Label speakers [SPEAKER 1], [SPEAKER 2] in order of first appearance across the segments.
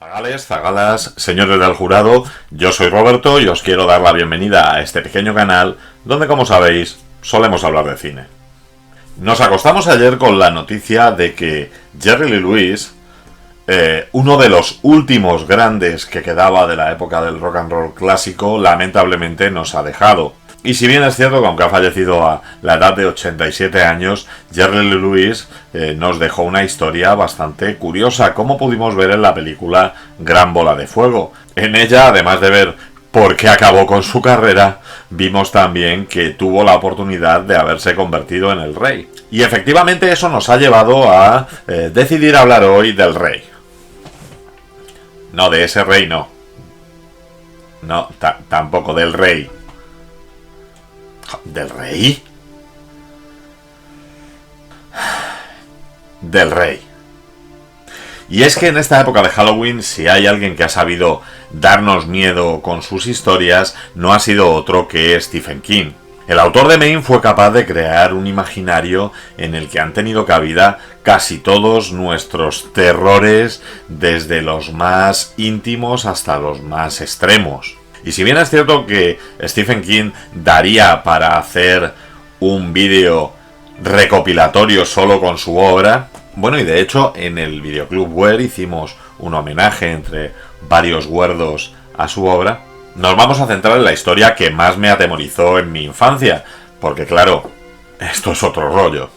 [SPEAKER 1] Zagales, zagalas, señores del jurado, yo soy Roberto y os quiero dar la bienvenida a este pequeño canal donde, como sabéis, solemos hablar de cine. Nos acostamos ayer con la noticia de que Jerry Lee Lewis, uno de los últimos grandes que quedaba de la época del rock and roll clásico, lamentablemente nos ha dejado. Y si bien es cierto que aunque ha fallecido a la edad de 87 años, Jerry Lee Lewis nos dejó una historia bastante curiosa, como pudimos ver en la película Gran Bola de Fuego. En ella, además de ver por qué acabó con su carrera, vimos también que tuvo la oportunidad de haberse convertido en el rey. Y efectivamente eso nos ha llevado a decidir hablar hoy del rey. No, de ese rey no. No, tampoco del rey. ¿Del rey? Del rey. Y es que en esta época de Halloween, si hay alguien que ha sabido darnos miedo con sus historias, no ha sido otro que Stephen King. El autor de Maine fue capaz de crear un imaginario en el que han tenido cabida casi todos nuestros terrores, desde los más íntimos hasta los más extremos. Y si bien es cierto que Stephen King daría para hacer un vídeo recopilatorio solo con su obra, bueno, y de hecho en el Videoclub Ware hicimos un homenaje entre varios guerdos a su obra, nos vamos a centrar en la historia que más me atemorizó en mi infancia, porque claro, esto es otro rollo.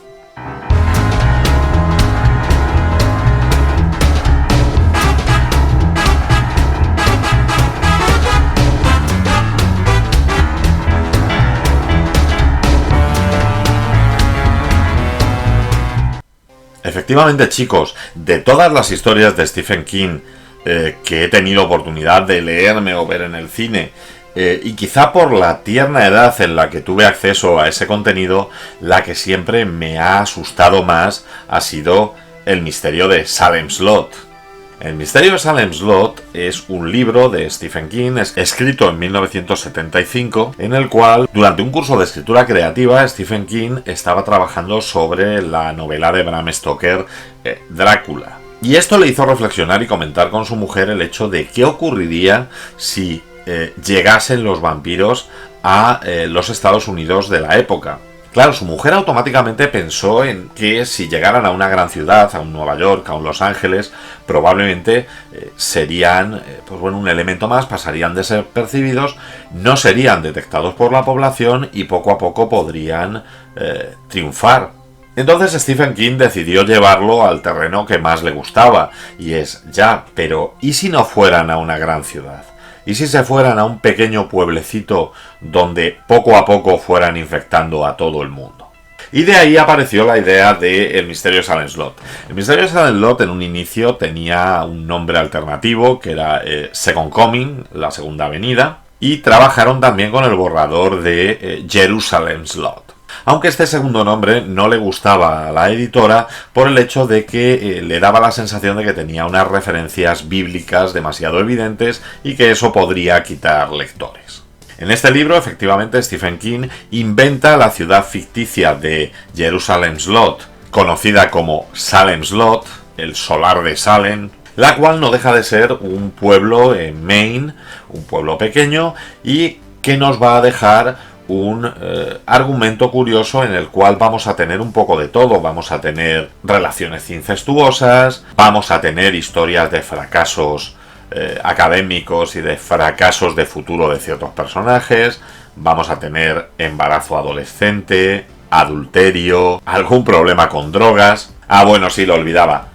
[SPEAKER 1] Efectivamente, chicos, de todas las historias de Stephen King que he tenido oportunidad de leerme o ver en el cine, y quizá por la tierna edad en la que tuve acceso a ese contenido, la que siempre me ha asustado más ha sido El misterio de Salem Slot. El misterio de Salem Slot es un libro de Stephen King escrito en 1975, en el cual, durante un curso de escritura creativa, Stephen King estaba trabajando sobre la novela de Bram Stoker, Drácula. Y esto le hizo reflexionar y comentar con su mujer el hecho de qué ocurriría si llegasen los vampiros a los Estados Unidos de la época. Claro, su mujer automáticamente pensó en que si llegaran a una gran ciudad, a un Nueva York, a un Los Ángeles, probablemente serían un elemento más, pasarían desapercibidos, no serían detectados por la población y poco a poco podrían triunfar. Entonces Stephen King decidió llevarlo al terreno que más le gustaba, y es, pero ¿y si no fueran a una gran ciudad? ¿Y si se fueran a un pequeño pueblecito donde poco a poco fueran infectando a todo el mundo? Y de ahí apareció la idea de El misterio de Salem Slot. El misterio de Salem Slot en un inicio tenía un nombre alternativo que era Second Coming, la segunda venida, y trabajaron también con el borrador de Jerusalem Slot. Aunque este segundo nombre no le gustaba a la editora por el hecho de que le daba la sensación de que tenía unas referencias bíblicas demasiado evidentes y que eso podría quitar lectores. En este libro, efectivamente, Stephen King inventa la ciudad ficticia de Jerusalem Slot, conocida como Salem Slot, el solar de Salem, la cual no deja de ser un pueblo en Maine, un pueblo pequeño, y que nos va a dejar un argumento curioso en el cual vamos a tener un poco de todo. Vamos a tener relaciones incestuosas, vamos a tener historias de fracasos académicos y de fracasos de futuro de ciertos personajes, vamos a tener embarazo adolescente, adulterio, algún problema con drogas. Bueno, sí, lo olvidaba,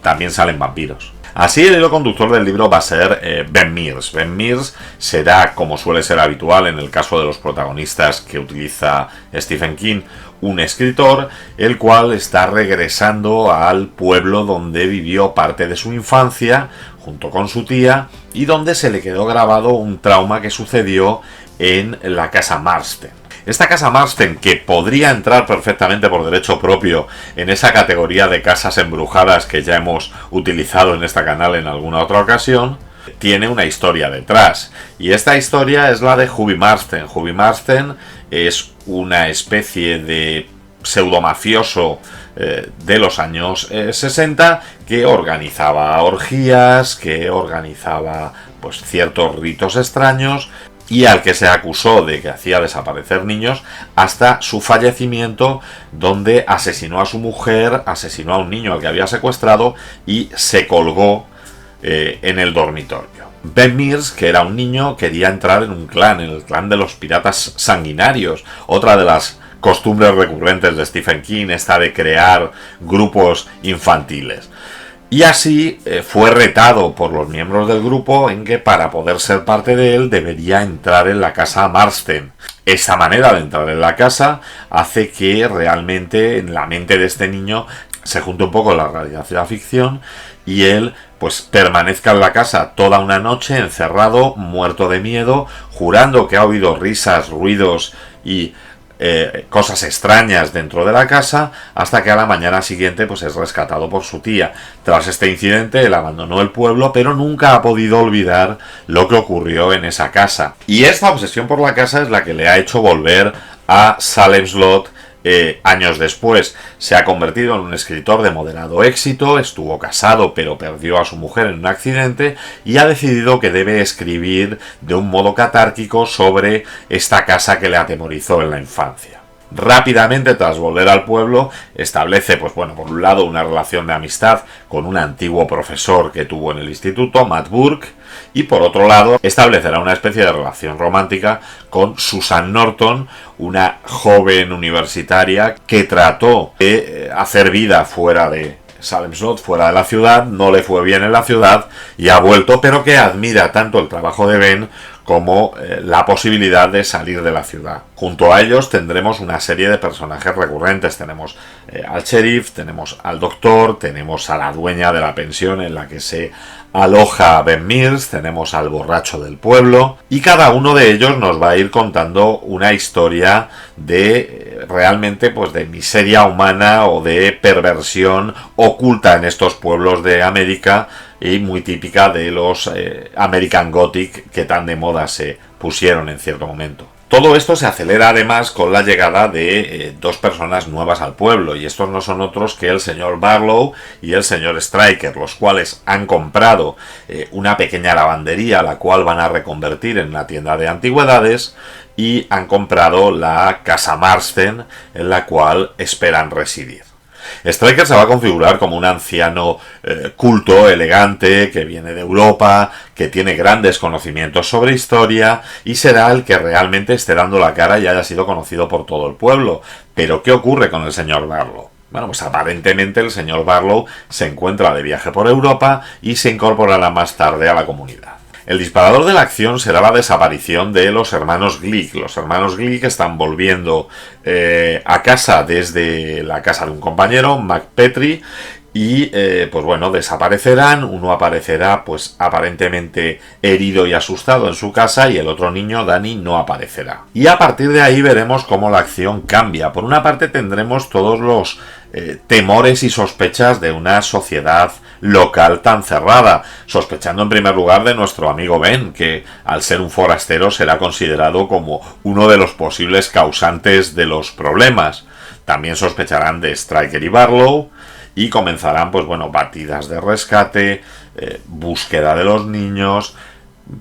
[SPEAKER 1] también salen vampiros. Así, el hilo conductor del libro va a ser Ben Mears. Ben Mears será, como suele ser habitual en el caso de los protagonistas que utiliza Stephen King, un escritor, el cual está regresando al pueblo donde vivió parte de su infancia, junto con su tía, y donde se le quedó grabado un trauma que sucedió en la casa Marsden. Esta casa Marsden, que podría entrar perfectamente por derecho propio en esa categoría de casas embrujadas que ya hemos utilizado en este canal en alguna otra ocasión, tiene una historia detrás. Y esta historia es la de Hubie Marsden. Hubie Marsden es una especie de pseudomafioso de los años 60, que organizaba orgías, que organizaba pues ciertos ritos extraños, y al que se acusó de que hacía desaparecer niños hasta su fallecimiento, donde asesinó a su mujer, asesinó a un niño al que había secuestrado y se colgó en el dormitorio. Ben Mears, que era un niño, quería entrar en un clan, en el clan de los piratas sanguinarios, otra de las costumbres recurrentes de Stephen King, esta de crear grupos infantiles. Y así fue retado por los miembros del grupo en que para poder ser parte de él debería entrar en la casa Marsden. Esta manera de entrar en la casa hace que realmente en la mente de este niño se junte un poco la realidad y la ficción, y él pues permanezca en la casa toda una noche encerrado, muerto de miedo, jurando que ha oído risas, ruidos y cosas extrañas dentro de la casa, hasta que a la mañana siguiente pues es rescatado por su tía. Tras este incidente él abandonó el pueblo, pero nunca ha podido olvidar lo que ocurrió en esa casa, y esta obsesión por la casa es la que le ha hecho volver a Salem's Lot. Años después se ha convertido en un escritor de moderado éxito, estuvo casado pero perdió a su mujer en un accidente y ha decidido que debe escribir de un modo catárquico sobre esta casa que le atemorizó en la infancia. Rápidamente, tras volver al pueblo, establece, pues bueno, por un lado una relación de amistad con un antiguo profesor que tuvo en el instituto, Matt Burke, y por otro lado establecerá una especie de relación romántica con Susan Norton, una joven universitaria que trató de hacer vida fuera de Salem's Lot, fuera de la ciudad, no le fue bien en la ciudad y ha vuelto, pero que admira tanto el trabajo de Ben como la posibilidad de salir de la ciudad. Junto a ellos tendremos una serie de personajes recurrentes. Tenemos al sheriff, tenemos al doctor, tenemos a la dueña de la pensión en la que se aloja Ben Mears, tenemos al borracho del pueblo, y cada uno de ellos nos va a ir contando una historia de realmente pues de miseria humana o de perversión oculta en estos pueblos de América, y muy típica de los American Gothic que tan de moda se pusieron en cierto momento. Todo esto se acelera además con la llegada de dos personas nuevas al pueblo, y estos no son otros que el señor Barlow y el señor Stryker, los cuales han comprado una pequeña lavandería, la cual van a reconvertir en una tienda de antigüedades, y han comprado la casa Marsden, en la cual esperan residir. Stryker se va a configurar como un anciano culto, elegante, que viene de Europa, que tiene grandes conocimientos sobre historia, y será el que realmente esté dando la cara y haya sido conocido por todo el pueblo. Pero ¿qué ocurre con el señor Barlow? Bueno, pues aparentemente el señor Barlow se encuentra de viaje por Europa y se incorporará más tarde a la comunidad. El disparador de la acción será la desaparición de los hermanos Glick. Los hermanos Glick están volviendo a casa desde la casa de un compañero, McPetrie, y pues bueno, desaparecerán. Uno aparecerá pues aparentemente herido y asustado en su casa, y el otro niño, Danny, no aparecerá. Y a partir de ahí veremos cómo la acción cambia. Por una parte tendremos todos los temores y sospechas de una sociedad local tan cerrada, sospechando en primer lugar de nuestro amigo Ben, que al ser un forastero será considerado como uno de los posibles causantes de los problemas. También sospecharán de Stryker y Barlow, y comenzarán pues bueno, batidas de rescate, búsqueda de los niños,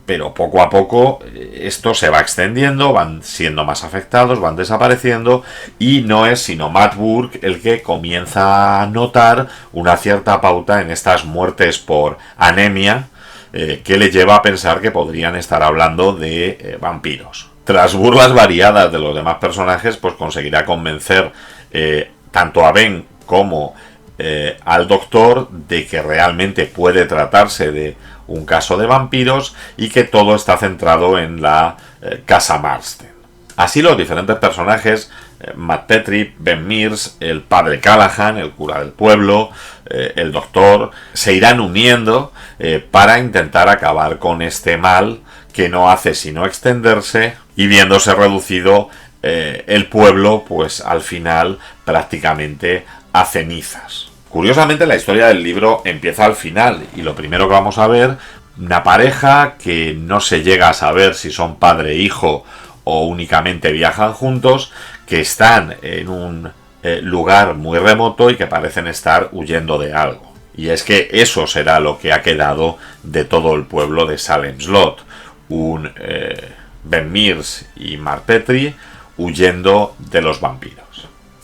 [SPEAKER 1] pero poco a poco esto se va extendiendo, van siendo más afectados, van desapareciendo, y no es sino Matt Burke el que comienza a notar una cierta pauta en estas muertes por anemia, que le lleva a pensar que podrían estar hablando de vampiros. Tras burlas variadas de los demás personajes, pues conseguirá convencer tanto a Ben como al doctor de que realmente puede tratarse de un caso de vampiros y que todo está centrado en la casa Marsden. Así los diferentes personajes, Matt Petrie, Ben Mears, el padre Callahan, el cura del pueblo, el doctor, se irán uniendo para intentar acabar con este mal que no hace sino extenderse, y viéndose reducido el pueblo pues al final prácticamente a cenizas. Curiosamente, la historia del libro empieza al final, y lo primero que vamos a ver, una pareja que no se llega a saber si son padre e hijo o únicamente viajan juntos, que están en un lugar muy remoto y que parecen estar huyendo de algo. Y es que eso será lo que ha quedado de todo el pueblo de Salem Slot. Un Ben Mears y Mark Petrie huyendo de los vampiros.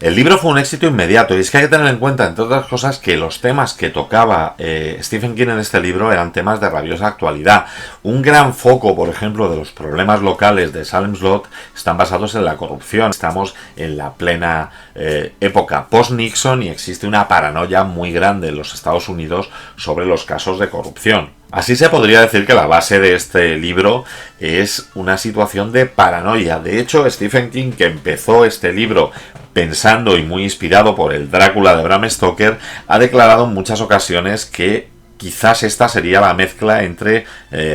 [SPEAKER 1] El libro fue un éxito inmediato y es que hay que tener en cuenta, entre otras cosas, que los temas que tocaba Stephen King en este libro eran temas de rabiosa actualidad. Un gran foco, por ejemplo, de los problemas locales de Salem Slot están basados en la corrupción. Estamos en la plena época post-Nixon y existe una paranoia muy grande en los Estados Unidos sobre los casos de corrupción. Así se podría decir que la base de este libro es una situación de paranoia. De hecho, Stephen King, que empezó este libro pensando y muy inspirado por el Drácula de Bram Stoker, ha declarado en muchas ocasiones que quizás esta sería la mezcla entre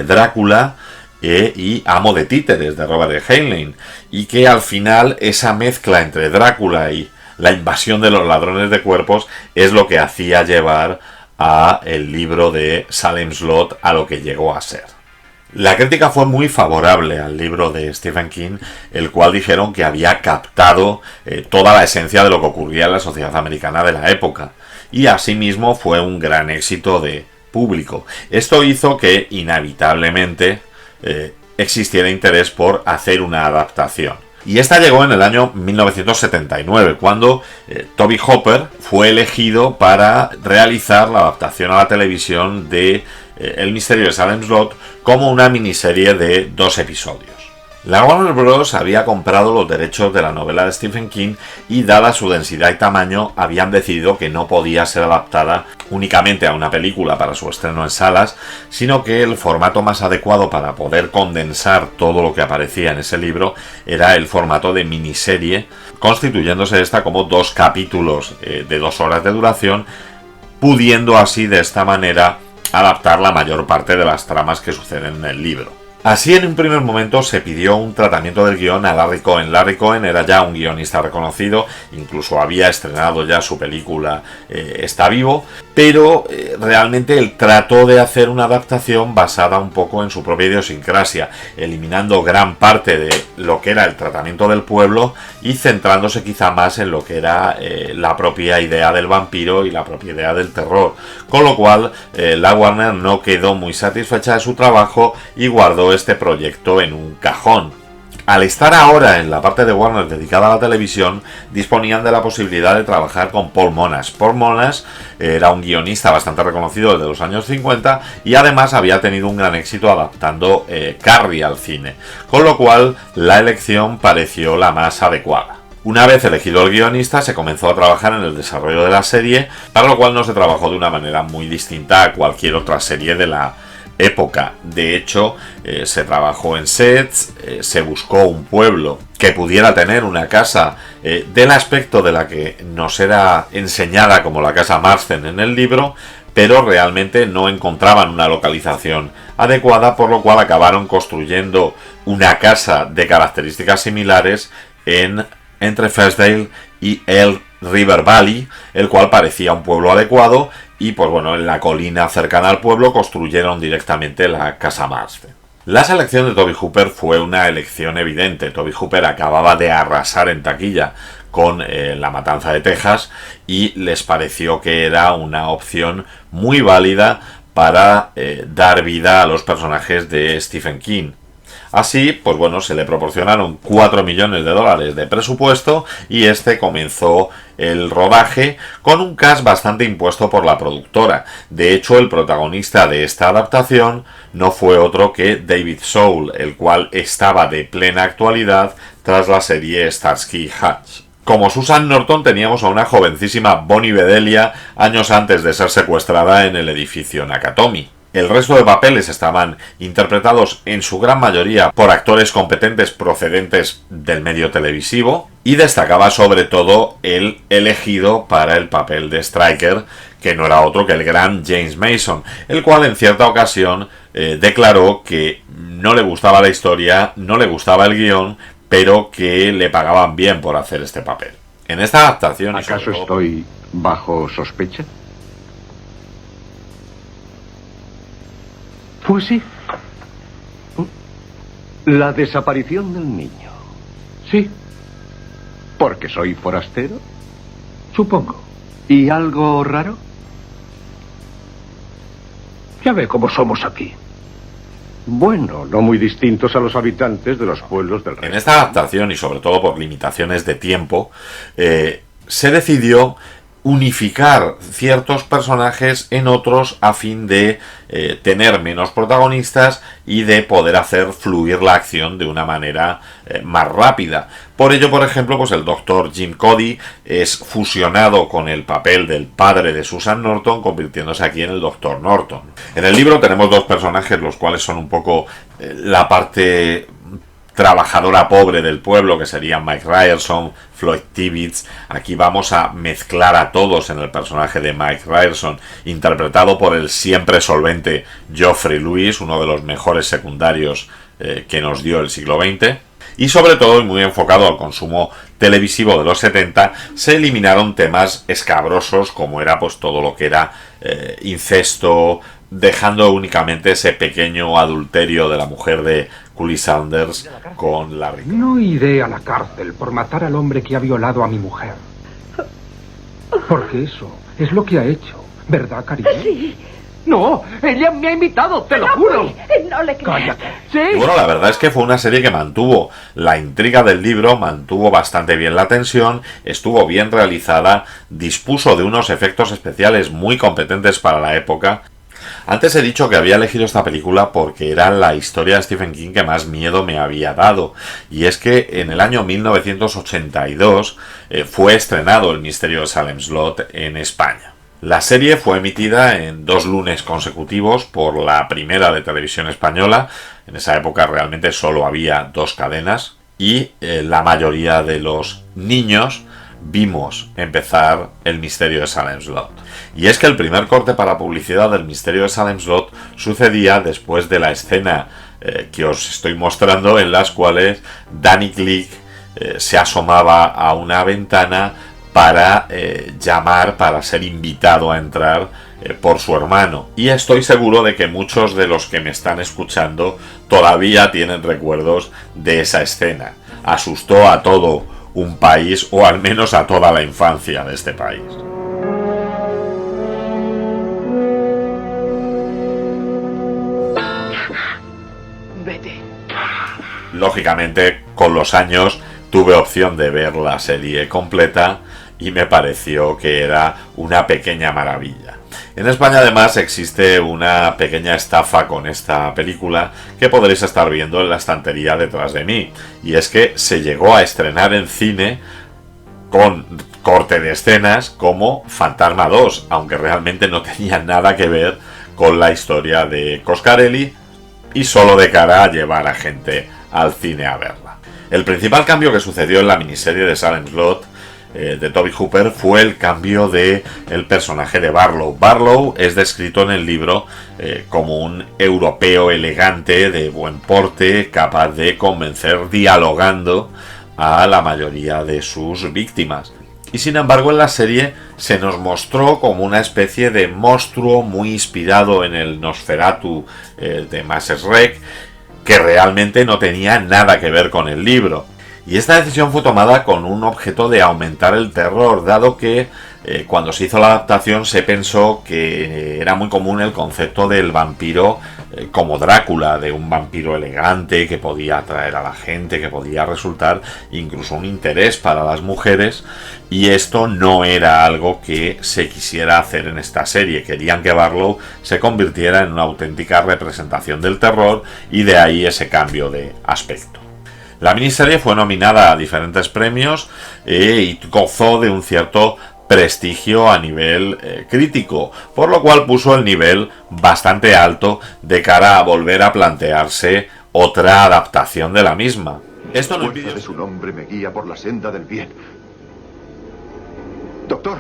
[SPEAKER 1] Drácula y Amo de Títeres de Robert E. Heinlein, y que al final esa mezcla entre Drácula y la invasión de los ladrones de cuerpos es lo que hacía llevar a el libro de Salem Slot a lo que llegó a ser. La crítica fue muy favorable al libro de Stephen King, el cual dijeron que había captado toda la esencia de lo que ocurría en la sociedad americana de la época, y asimismo fue un gran éxito de público. Esto hizo que inevitablemente existiera interés por hacer una adaptación. Y esta llegó en el año 1979, cuando Toby Hooper fue elegido para realizar la adaptación a la televisión de El misterio de Salem Slot como una miniserie de 2 episodios. La Warner Bros. Había comprado los derechos de la novela de Stephen King y, dada su densidad y tamaño, habían decidido que no podía ser adaptada únicamente a una película para su estreno en salas, sino que el formato más adecuado para poder condensar todo lo que aparecía en ese libro era el formato de miniserie, constituyéndose esta como 2 capítulos de 2 horas de duración, pudiendo así de esta manera adaptar la mayor parte de las tramas que suceden en el libro. Así, en un primer momento se pidió un tratamiento del guión a Larry Cohen. Larry Cohen era ya un guionista reconocido, incluso había estrenado ya su película Está vivo, pero realmente él trató de hacer una adaptación basada un poco en su propia idiosincrasia, eliminando gran parte de lo que era el tratamiento del pueblo y centrándose quizá más en lo que era la propia idea del vampiro y la propia idea del terror, con lo cual la Warner no quedó muy satisfecha de su trabajo y guardó este proyecto en un cajón. Al estar ahora en la parte de Warner dedicada a la televisión, disponían de la posibilidad de trabajar con Paul Monash. Paul Monash era un guionista bastante reconocido desde los años 50 y además había tenido un gran éxito adaptando Carrie al cine, con lo cual la elección pareció la más adecuada. Una vez elegido el guionista, se comenzó a trabajar en el desarrollo de la serie, para lo cual no se trabajó de una manera muy distinta a cualquier otra serie de la época. De hecho, se trabajó en sets, se buscó un pueblo que pudiera tener una casa del aspecto de la que nos era enseñada como la casa Marsden en el libro, pero realmente no encontraban una localización adecuada, por lo cual acabaron construyendo una casa de características similares entre Festdale y el River Valley, el cual parecía un pueblo adecuado, y pues bueno, en la colina cercana al pueblo construyeron directamente la casa Marsden. La selección de Tobe Hooper fue una elección evidente. Tobe Hooper acababa de arrasar en taquilla con La Matanza de Texas y les pareció que era una opción muy válida para dar vida a los personajes de Stephen King. Así, pues bueno, se le proporcionaron $4 millones de presupuesto y este comenzó el rodaje con un cast bastante impuesto por la productora. De hecho, el protagonista de esta adaptación no fue otro que David Soul, el cual estaba de plena actualidad tras la serie Starsky y Hutch. Como Susan Norton teníamos a una jovencísima Bonnie Bedelia años antes de ser secuestrada en el edificio Nakatomi. El resto de papeles estaban interpretados en su gran mayoría por actores competentes procedentes del medio televisivo y destacaba sobre todo el elegido para el papel de Stryker, que no era otro que el gran James Mason, el cual en cierta ocasión declaró que no le gustaba la historia, no le gustaba el guión, pero que le pagaban bien por hacer este papel. En esta adaptación...
[SPEAKER 2] ¿Acaso estoy bajo sospecha? Pues sí. La desaparición del niño. Sí. ¿Porque soy forastero?
[SPEAKER 3] Supongo.
[SPEAKER 2] ¿Y algo raro?
[SPEAKER 3] Ya ve cómo somos aquí.
[SPEAKER 2] Bueno, no muy distintos a los habitantes de los pueblos del
[SPEAKER 1] En
[SPEAKER 2] resto.
[SPEAKER 1] esta adaptación, y sobre todo por limitaciones de tiempo, se decidió unificar ciertos personajes en otros a fin de tener menos protagonistas y de poder hacer fluir la acción de una manera más rápida. Por ello, por ejemplo, pues el Dr. Jim Cody es fusionado con el papel del padre de Susan Norton, convirtiéndose aquí en el Dr. Norton. En el libro tenemos dos personajes, los cuales son un poco la parte trabajadora pobre del pueblo, que serían Mike Ryerson, Floyd Tibbets. Aquí vamos a mezclar a todos en el personaje de Mike Ryerson, interpretado por el siempre solvente Geoffrey Lewis, uno de los mejores secundarios que nos dio el siglo XX. Y sobre todo, y muy enfocado al consumo televisivo de los 70, se eliminaron temas escabrosos como era pues todo lo que era incesto, dejando únicamente ese pequeño adulterio de la mujer de Cully Saunders con Larry.
[SPEAKER 3] No iré a la cárcel por matar al hombre que ha violado a mi mujer. Porque eso es lo que ha hecho, ¿verdad, cariño?
[SPEAKER 4] Sí.
[SPEAKER 3] No, ella me ha invitado, te lo juro.
[SPEAKER 4] No le creas.
[SPEAKER 3] Cállate. Sí.
[SPEAKER 1] Y bueno, la verdad es que fue una serie que mantuvo la intriga del libro, mantuvo bastante bien la tensión, estuvo bien realizada, dispuso de unos efectos especiales muy competentes para la época. Antes he dicho que había elegido esta película porque era la historia de Stephen King que más miedo me había dado, y es que en el año 1982 fue estrenado El misterio de Salem Slot en España. La serie fue emitida en 2 lunes consecutivos por la primera de Televisión Española. En esa época realmente solo había 2 cadenas y la mayoría de los niños vimos empezar El misterio de Salem Slot. Y es que el primer corte para publicidad del misterio de Salem Slot sucedía después de la escena que os estoy mostrando, en las cuales Danny Glick se asomaba a una ventana para llamar, para ser invitado a entrar por su hermano. Y estoy seguro de que muchos de los que me están escuchando todavía tienen recuerdos de esa escena. Asustó a todo un país, o al menos a toda la infancia de este país.
[SPEAKER 4] Vete.
[SPEAKER 1] Lógicamente, con los años tuve opción de ver la serie completa y me pareció que era una pequeña maravilla. En España además existe una pequeña estafa con esta película que podréis estar viendo en la estantería detrás de mí, y es que se llegó a estrenar en cine con corte de escenas como Fantasma 2, aunque realmente no tenía nada que ver con la historia de Coscarelli y solo de cara a llevar a gente al cine a verla. El principal cambio que sucedió en la miniserie de Salem Slot de Toby Hooper fue el cambio de el personaje de Barlow. Barlow es descrito en el libro como un europeo elegante, de buen porte, capaz de convencer dialogando a la mayoría de sus víctimas. Y sin embargo en la serie se nos mostró como una especie de monstruo muy inspirado en el Nosferatu de Max Schreck, que realmente no tenía nada que ver con el libro. Y esta decisión fue tomada con un objeto de aumentar el terror, dado que cuando se hizo la adaptación se pensó que era muy común el concepto del vampiro como Drácula, de un vampiro elegante que podía atraer a la gente, que podía resultar incluso un interés para las mujeres, y esto no era algo que se quisiera hacer en esta serie. Querían que Barlow se convirtiera en una auténtica representación del terror, y de ahí ese cambio de aspecto. La miniserie fue nominada a diferentes premios y gozó de un cierto prestigio a nivel crítico, por lo cual puso el nivel bastante alto de cara a volver a plantearse otra adaptación de la misma. Esto no
[SPEAKER 5] fuerza de su nombre me guía por la senda del bien. Doctor,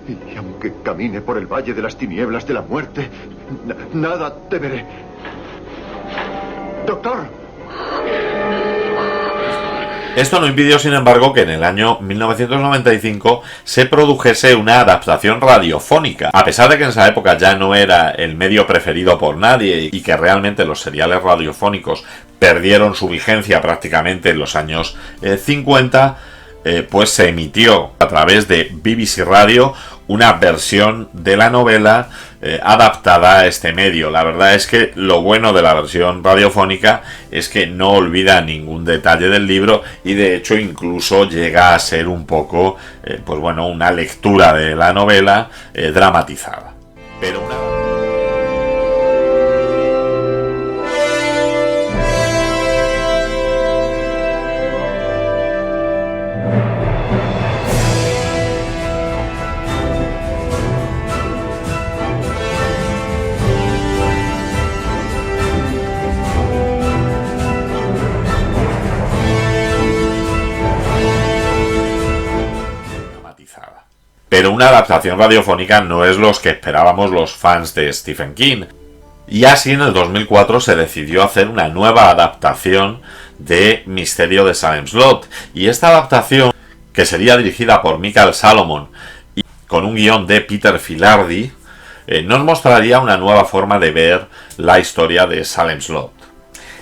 [SPEAKER 5] y aunque camine por el valle de las tinieblas de la muerte, nada temeré. Doctor.
[SPEAKER 1] Esto no impidió, sin embargo, que en el año 1995 se produjese una adaptación radiofónica. A pesar de que en esa época ya no era el medio preferido por nadie y que realmente los seriales radiofónicos perdieron su vigencia prácticamente en los años 50, pues se emitió a través de BBC Radio una versión de la novela adaptada a este medio. La verdad es que lo bueno de la versión radiofónica es que no olvida ningún detalle del libro y de hecho incluso llega a ser un poco, pues bueno, una lectura de la novela dramatizada. Pero una... Pero una adaptación radiofónica no es lo que esperábamos los fans de Stephen King. Y así en el 2004 se decidió hacer una nueva adaptación de Misterio de Salem Slot. Y esta adaptación, que sería dirigida por Michael Salomon y con un guión de Peter Filardi, nos mostraría una nueva forma de ver la historia de Salem Slot.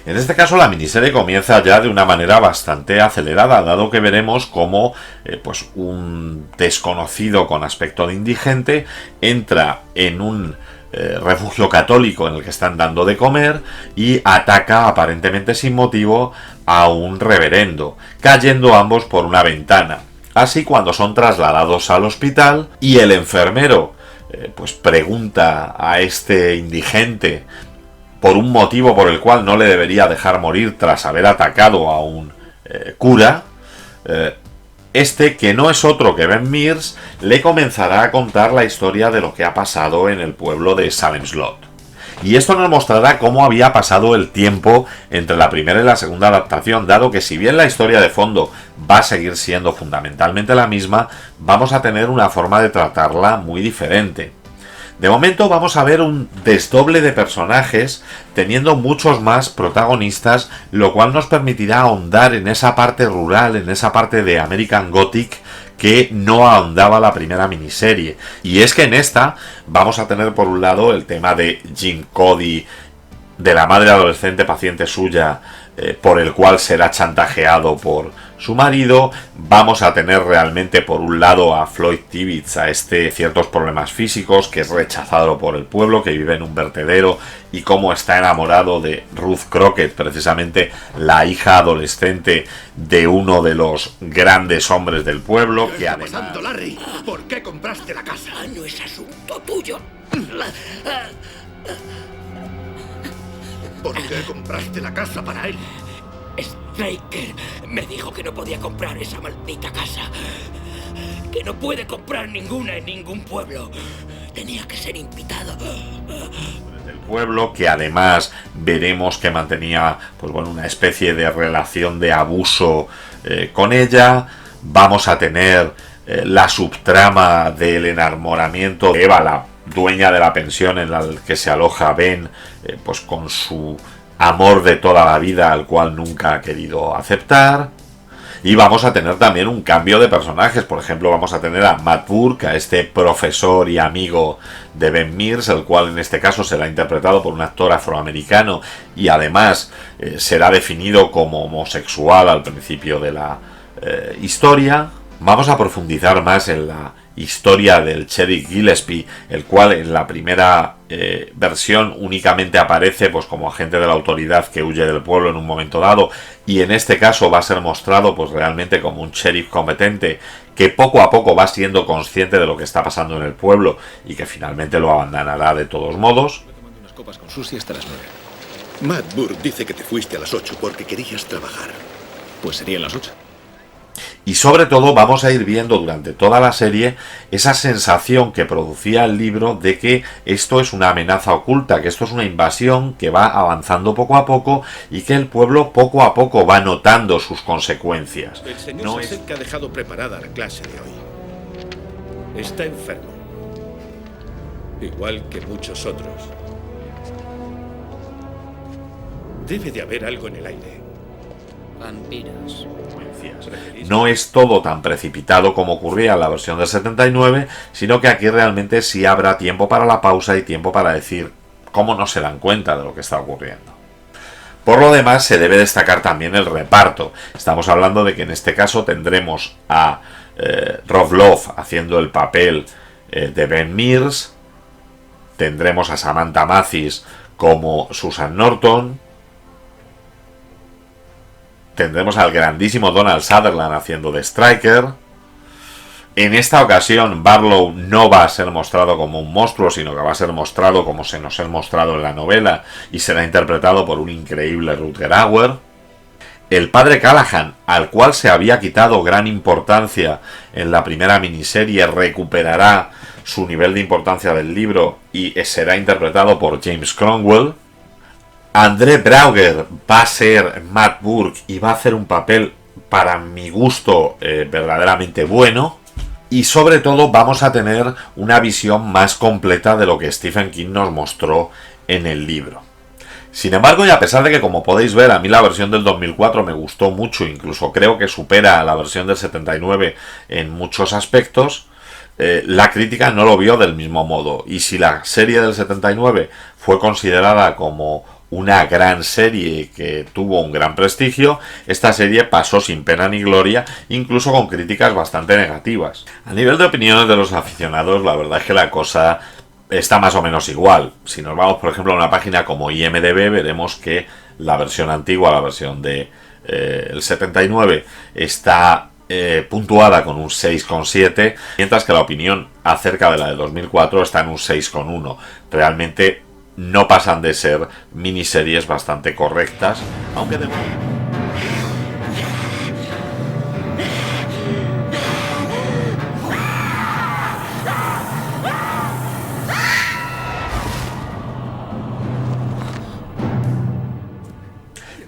[SPEAKER 1] En este caso la miniserie comienza ya de una manera bastante acelerada, dado que veremos cómo pues un desconocido con aspecto de indigente entra en un refugio católico en el que están dando de comer y ataca aparentemente sin motivo a un reverendo, cayendo ambos por una ventana. Así, cuando son trasladados al hospital y el enfermero pues pregunta a este indigente por un motivo por el cual no le debería dejar morir tras haber atacado a un cura, este, que no es otro que Ben Mears, le comenzará a contar la historia de lo que ha pasado en el pueblo de Salem Slot. Y esto nos mostrará cómo había pasado el tiempo entre la primera y la segunda adaptación, dado que si bien la historia de fondo va a seguir siendo fundamentalmente la misma, vamos a tener una forma de tratarla muy diferente. De momento vamos a ver un desdoble de personajes, teniendo muchos más protagonistas, lo cual nos permitirá ahondar en esa parte rural, en esa parte de American Gothic que no ahondaba la primera miniserie. Y es que en esta vamos a tener por un lado el tema de Jim Cody, de la madre adolescente paciente suya, por el cual será chantajeado por su marido. Vamos a tener realmente por un lado a Floyd Tibbets, a ciertos problemas físicos, que es rechazado por el pueblo, que vive en un vertedero, y cómo está enamorado de Ruth Crockett, precisamente la hija adolescente de uno de los grandes hombres del pueblo.
[SPEAKER 6] ¿Qué está pasando, Larry? ¿Por qué compraste la casa?
[SPEAKER 4] No es asunto tuyo.
[SPEAKER 6] ¿Por qué compraste la casa para él?
[SPEAKER 4] Straker me dijo que no podía comprar esa maldita casa. Que no puede comprar ninguna en ningún pueblo. Tenía que ser invitado.
[SPEAKER 1] Del pueblo, que además veremos que mantenía pues bueno, una especie de relación de abuso con ella. Vamos a tener la subtrama del enamoramiento de Eva, la dueña de la pensión en la que se aloja Ben, pues con su amor de toda la vida, al cual nunca ha querido aceptar. Y vamos a tener también un cambio de personajes. Por ejemplo, vamos a tener a Matt Burke, a este profesor y amigo de Ben Mears, el cual en este caso será interpretado por un actor afroamericano y además será definido como homosexual al principio de la historia. Vamos a profundizar más en la historia del Sheriff Gillespie, el cual en la primera versión únicamente aparece pues como agente de la autoridad que huye del pueblo en un momento dado, y en este caso va a ser mostrado pues realmente como un sheriff competente que poco a poco va siendo consciente de lo que está pasando en el pueblo y que finalmente lo abandonará de todos modos.
[SPEAKER 6] Voy tomando unas copas con Susie hasta las 9. Matt Burke dice que te fuiste a las 8 porque querías trabajar. Pues serían las 8.
[SPEAKER 1] Y sobre todo vamos a ir viendo durante toda la serie esa sensación que producía el libro de que esto es una amenaza oculta, que esto es una invasión que va avanzando poco a poco y que el pueblo poco a poco va notando sus consecuencias.
[SPEAKER 6] El señor
[SPEAKER 1] No
[SPEAKER 6] Sasek ha dejado preparada la clase de hoy. Está enfermo. Igual que muchos otros. Debe de haber algo en el aire.
[SPEAKER 4] Vampiros.
[SPEAKER 1] No es todo tan precipitado como ocurría en la versión del 79, sino que aquí realmente sí habrá tiempo para la pausa y tiempo para decir cómo no se dan cuenta de lo que está ocurriendo. Por lo demás, se debe destacar también el reparto. Estamos hablando de que en este caso tendremos a Rob Love haciendo el papel de Ben Mears, tendremos a Samantha Mathis como Susan Norton, tendremos al grandísimo Donald Sutherland haciendo de Striker. En esta ocasión Barlow no va a ser mostrado como un monstruo, sino que va a ser mostrado como se nos ha mostrado en la novela y será interpretado por un increíble Rutger Hauer. El padre Callahan, al cual se había quitado gran importancia en la primera miniserie, recuperará su nivel de importancia del libro y será interpretado por James Cromwell. André Brauger va a ser Matt Burke y va a hacer un papel, para mi gusto, verdaderamente bueno. Y sobre todo vamos a tener una visión más completa de lo que Stephen King nos mostró en el libro. Sin embargo, y a pesar de que, como podéis ver, a mí la versión del 2004 me gustó mucho, incluso creo que supera a la versión del 79 en muchos aspectos, la crítica no lo vio del mismo modo. Y si la serie del 79 fue considerada como una gran serie que tuvo un gran prestigio, esta serie pasó sin pena ni gloria, incluso con críticas bastante negativas. A nivel de opiniones de los aficionados, la verdad es que la cosa está más o menos igual. Si nos vamos, por ejemplo, a una página como IMDb, veremos que la versión antigua, la versión de el 79, está puntuada con un 6,7, mientras que la opinión acerca de la de 2004 está en un 6,1. Realmente no pasan de ser miniseries bastante correctas, aunque de...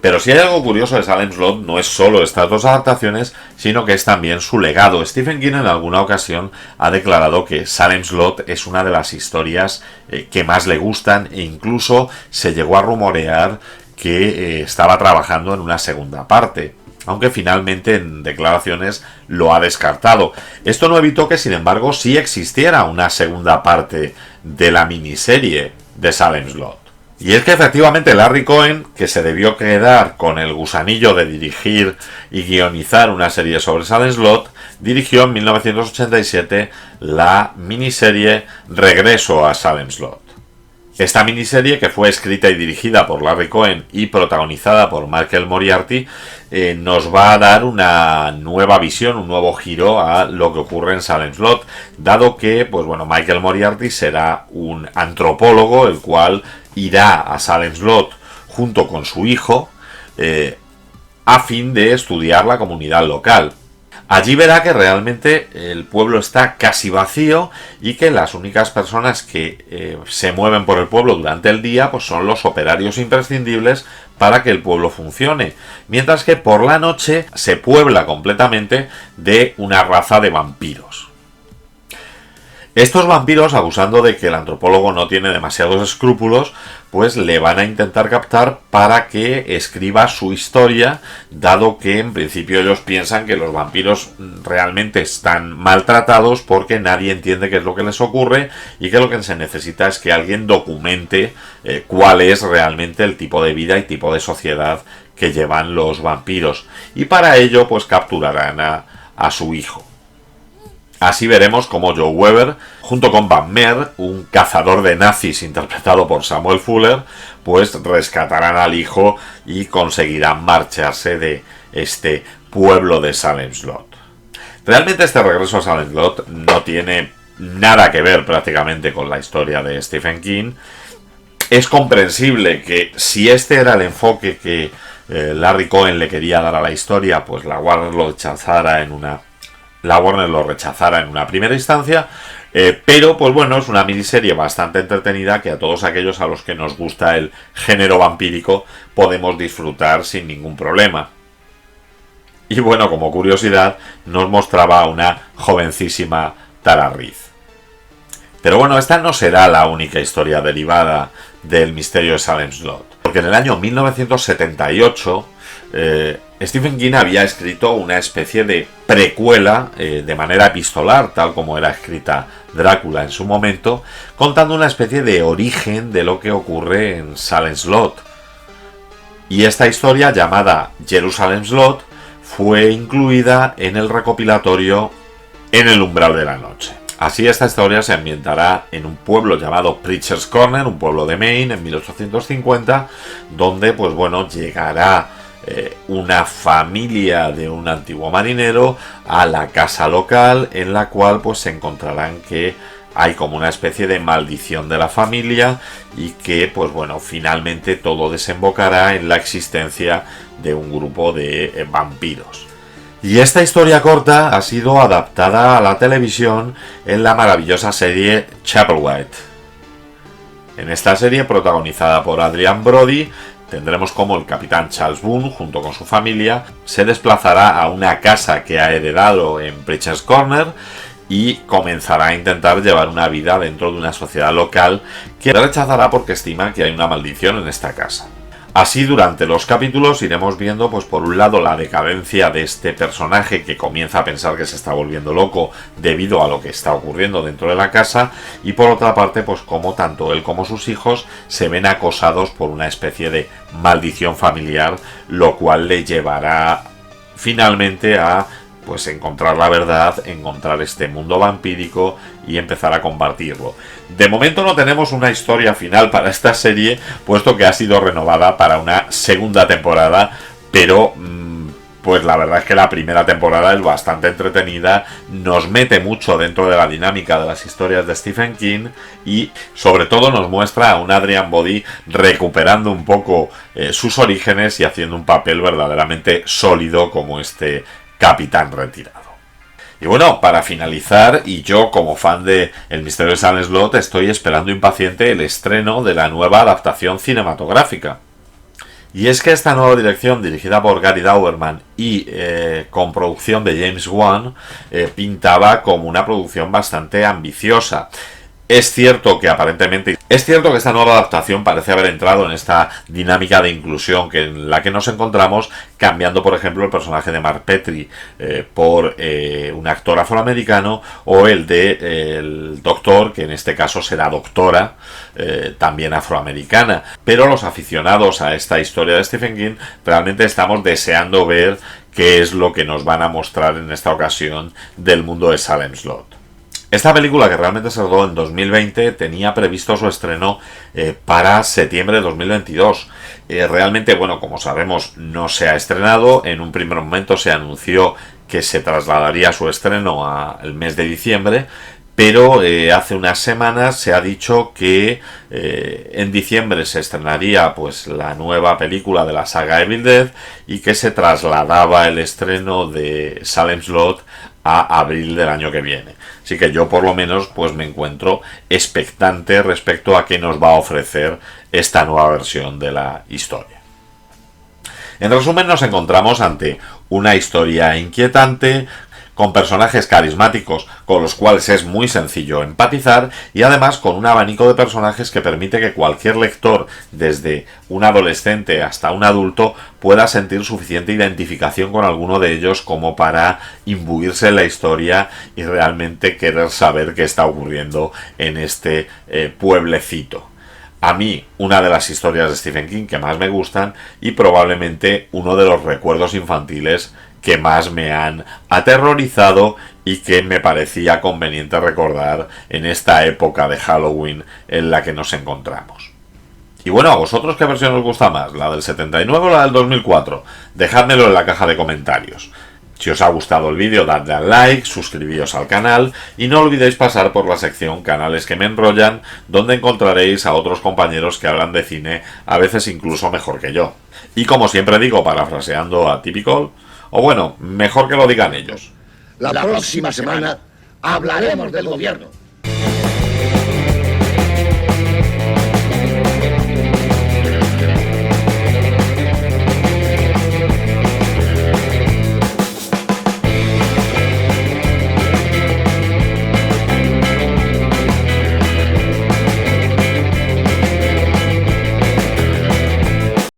[SPEAKER 1] Pero si hay algo curioso de Salem Slot, no es solo estas dos adaptaciones, sino que es también su legado. Stephen King en alguna ocasión ha declarado que Salem Slot es una de las historias que más le gustan, e incluso se llegó a rumorear que estaba trabajando en una segunda parte, aunque finalmente en declaraciones lo ha descartado. Esto no evitó que, sin embargo, sí existiera una segunda parte de la miniserie de Salem Slot. Y es que efectivamente Larry Cohen, que se debió quedar con el gusanillo de dirigir y guionizar una serie sobre Salem Slot, dirigió en 1987 la miniserie Regreso a Salem Slot. Esta miniserie, que fue escrita y dirigida por Larry Cohen y protagonizada por Michael Moriarty, nos va a dar una nueva visión, un nuevo giro a lo que ocurre en Salem Slot, dado que, pues bueno, Michael Moriarty será un antropólogo, el cual irá a Salem Slot junto con su hijo a fin de estudiar la comunidad local. Allí verá que realmente el pueblo está casi vacío y que las únicas personas que se mueven por el pueblo durante el día pues son los operarios imprescindibles para que el pueblo funcione, mientras que por la noche se puebla completamente de una raza de vampiros. Estos vampiros, abusando de que el antropólogo no tiene demasiados escrúpulos, pues le van a intentar captar para que escriba su historia, dado que en principio ellos piensan que los vampiros realmente están maltratados porque nadie entiende qué es lo que les ocurre y que lo que se necesita es que alguien documente cuál es realmente el tipo de vida y tipo de sociedad que llevan los vampiros. Y para ello pues capturarán a su hijo. Así veremos cómo Joe Weber, junto con Van Meer, un cazador de nazis interpretado por Samuel Fuller, pues rescatarán al hijo y conseguirán marcharse de este pueblo de Salem Slot. Realmente este regreso a Salem Slot no tiene nada que ver prácticamente con la historia de Stephen King. Es comprensible que si este era el enfoque que Larry Cohen le quería dar a la historia, pues la Warner lo rechazara en una primera instancia, pero pues bueno, es una miniserie bastante entretenida que a todos aquellos a los que nos gusta el género vampírico podemos disfrutar sin ningún problema. Y bueno, como curiosidad, nos mostraba a una jovencísima Tara Reid. Pero bueno, esta no será la única historia derivada del misterio de Salem Slot, porque en el año 1978 Stephen King había escrito una especie de precuela de manera epistolar, tal como era escrita Drácula en su momento, contando una especie de origen de lo que ocurre en Salem Slot. Y esta historia, llamada Jerusalem Slot, fue incluida en el recopilatorio En el umbral de la noche. Así, esta historia se ambientará en un pueblo llamado Preacher's Corner, un pueblo de Maine, en 1850, donde, pues bueno, llegará una familia de un antiguo marinero a la casa local, en la cual pues se encontrarán que hay como una especie de maldición de la familia y que, pues bueno, finalmente todo desembocará en la existencia de un grupo de vampiros. Y esta historia corta ha sido adaptada a la televisión en la maravillosa serie Chapelwhite. En esta serie, protagonizada por Adrian Brody, tendremos como el capitán Charles Boone, junto con su familia, se desplazará a una casa que ha heredado en Preacher's Corner y comenzará a intentar llevar una vida dentro de una sociedad local que rechazará porque estima que hay una maldición en esta casa. Así, durante los capítulos iremos viendo, pues por un lado, la decadencia de este personaje que comienza a pensar que se está volviendo loco debido a lo que está ocurriendo dentro de la casa, y por otra parte, pues cómo tanto él como sus hijos se ven acosados por una especie de maldición familiar, lo cual le llevará finalmente a pues encontrar la verdad, encontrar este mundo vampírico y empezar a combatirlo. De momento no tenemos una historia final para esta serie, puesto que ha sido renovada para una segunda temporada, pero pues la verdad es que la primera temporada es bastante entretenida, nos mete mucho dentro de la dinámica de las historias de Stephen King y sobre todo nos muestra a un Adrian Brody recuperando un poco sus orígenes y haciendo un papel verdaderamente sólido como este capitán retirado. Y bueno, para finalizar, y yo como fan de El misterio de Salem Slot estoy esperando impaciente el estreno de la nueva adaptación cinematográfica. Y es que esta nueva dirección, dirigida por Gary Dauberman y con producción de James Wan, pintaba como una producción bastante ambiciosa. Es cierto que esta nueva adaptación parece haber entrado en esta dinámica de inclusión en la que nos encontramos, cambiando por ejemplo el personaje de Mark Petrie por un actor afroamericano, o el de el doctor, que en este caso será doctora, también afroamericana. Pero los aficionados a esta historia de Stephen King realmente estamos deseando ver qué es lo que nos van a mostrar en esta ocasión del mundo de Salem Slot. Esta película, que realmente se rodó en 2020, tenía previsto su estreno para septiembre de 2022. Realmente, bueno, como sabemos, no se ha estrenado. En un primer momento se anunció que se trasladaría su estreno al mes de diciembre, pero hace unas semanas se ha dicho que en diciembre se estrenaría pues la nueva película de la saga Evil Dead y que se trasladaba el estreno de Salem Slot a abril del año que viene. Así que yo por lo menos pues me encuentro expectante respecto a qué nos va a ofrecer esta nueva versión de la historia. En resumen, nos encontramos ante una historia inquietante, con personajes carismáticos con los cuales es muy sencillo empatizar, y además con un abanico de personajes que permite que cualquier lector, desde un adolescente hasta un adulto, pueda sentir suficiente identificación con alguno de ellos como para imbuirse en la historia y realmente querer saber qué está ocurriendo en este pueblecito. A mí, una de las historias de Stephen King que más me gustan, y probablemente uno de los recuerdos infantiles que más me han aterrorizado y que me parecía conveniente recordar en esta época de Halloween en la que nos encontramos. Y bueno, ¿a vosotros qué versión os gusta más? ¿La del 79 o la del 2004? Dejádmelo en la caja de comentarios. Si os ha gustado el vídeo, dadle al like, suscribíos al canal y no olvidéis pasar por la sección Canales que me enrollan, donde encontraréis a otros compañeros que hablan de cine, a veces incluso mejor que yo. Y como siempre digo, parafraseando a Typical, o bueno, mejor que lo digan ellos.
[SPEAKER 7] La próxima semana hablaremos del gobierno.